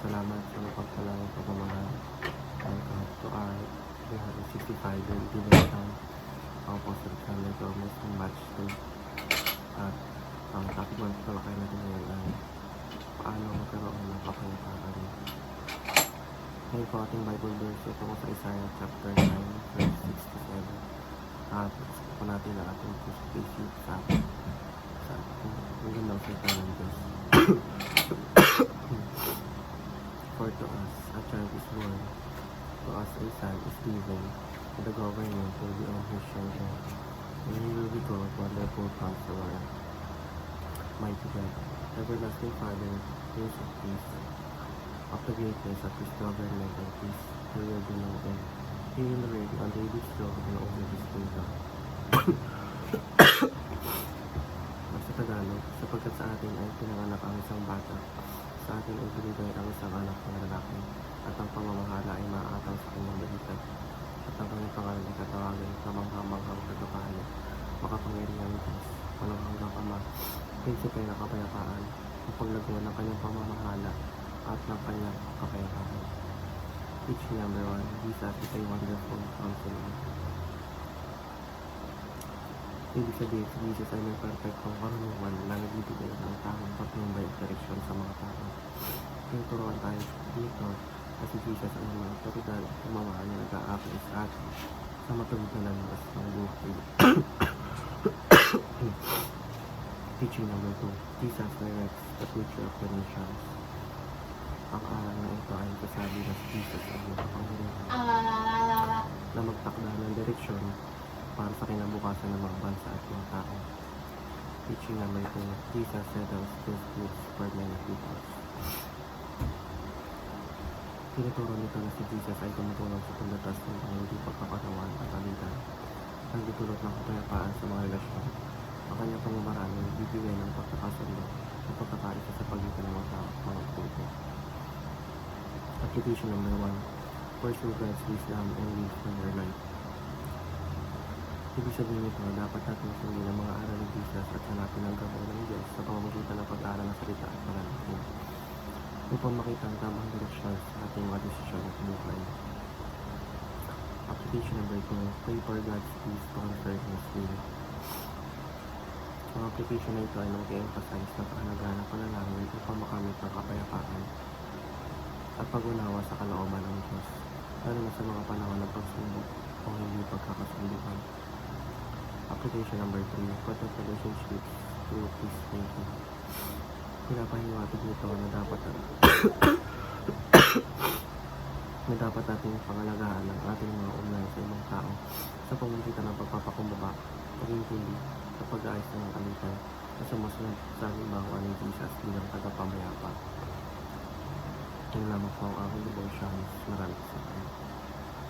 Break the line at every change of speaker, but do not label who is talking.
salamat sa mapagpalang pagmamahal. Welcome to our 365 day devotion of Apostle Charles Gomez ng Batch 2. At ang topic ng talakay natin ngayon ay paano magkaroon ng kapayapaan. Ngayon po ating Bible verse ito ko sa Isaiah chapter 9 verse 6 to 7. At gusto po natin ang ating basic sa magandang salita ng Diyos. For to us a child is born, to us a son is given, and the government will be on his shoulder, and he will be called Wonderful Counselor, Mighty God, Everlasting Father, Prince of Peace. Of the greatness of his government and peace, there will be no end. He will reign on David's throne and over his kingdom. Sa Tagalog, sapagkat sa atin ay pinanganak ang isang bata, sa atin ay binigay ang isang anak na lalaki, at ang pamamahala ay maaataw sa kanyang balikat, at ang kanyang pangalan ay tatawagin kamanghamanghang tagapahayag, makapangyarihang Diyos, walang hanggang Ama, prinsipe ng kapayapaan, ang paglagyan ng kanyang pamamahala at ng kanyang kapayapaan. Teaching number 1, Jesus is a wonderful counselor. Ibig sabihin, si Jesus ay may perfectong karunungan na nagbibigay ng tamang patnumbay at direksyon sa mga tao. Tinuturuan tayo dito na si Jesus ay mga autoridad at pamamahal na nag-aakay sa atin sa matuwid na landas ng buhay. Teaching number 2, Jesus directs the future of the nations. Ang aral na ito ay kasabi na si Jesus ay makapangyarihan na magtakda ng direksyon para sa kinabukasan ng mga bansa at mga tao. Teaching number 2, Jesus settles disputes for many people. Tinuturo nito na si Jesus ay tumutulong sa paglatas ng hindi pagkakatawan at alitan, ang ditulot ng kapayapaan sa mga relasyon. Ang kanyang pamamaraan ay bibigay ng pagkakasundo at pagkakaisa sa pagitan ng mga tao at mga grupo. Application number 1, pursue God's wisdom and live for your life. Ibig sabihin nito, dapat natin sundin ang mga aral ni Jesus at hanapin ang gabay ng Diyos sa pamamagitan ng pag-aaral ng salita at panalangin upang makita ang tamang direksyon sa ating mga desisyon at buhay. Application number 2, pray for God's peace to confirm His will. Ang application na ito ay nag-emphasize ng kahalagahan ng panalangin upang makamit ng kapayapaan at pag-unawa sa kalooban ng Diyos, lalo na sa mga panahon ng pagsubok o hindi pagkakasunduan. Application number 3, protect relationships through peacemaking. Pinapahiwatig nito na dapat natin pangalagaan ang ating mga ugnayan sa ibang tao sa pamamagitan ng pagpapakumbaba, pag-intindi, sa pag-aayos ng alitan, at sumusunod sa halimbawa ni Jesus bilang tagapamayapa. Yan lamang po ang aking devotion. Maraming salamat.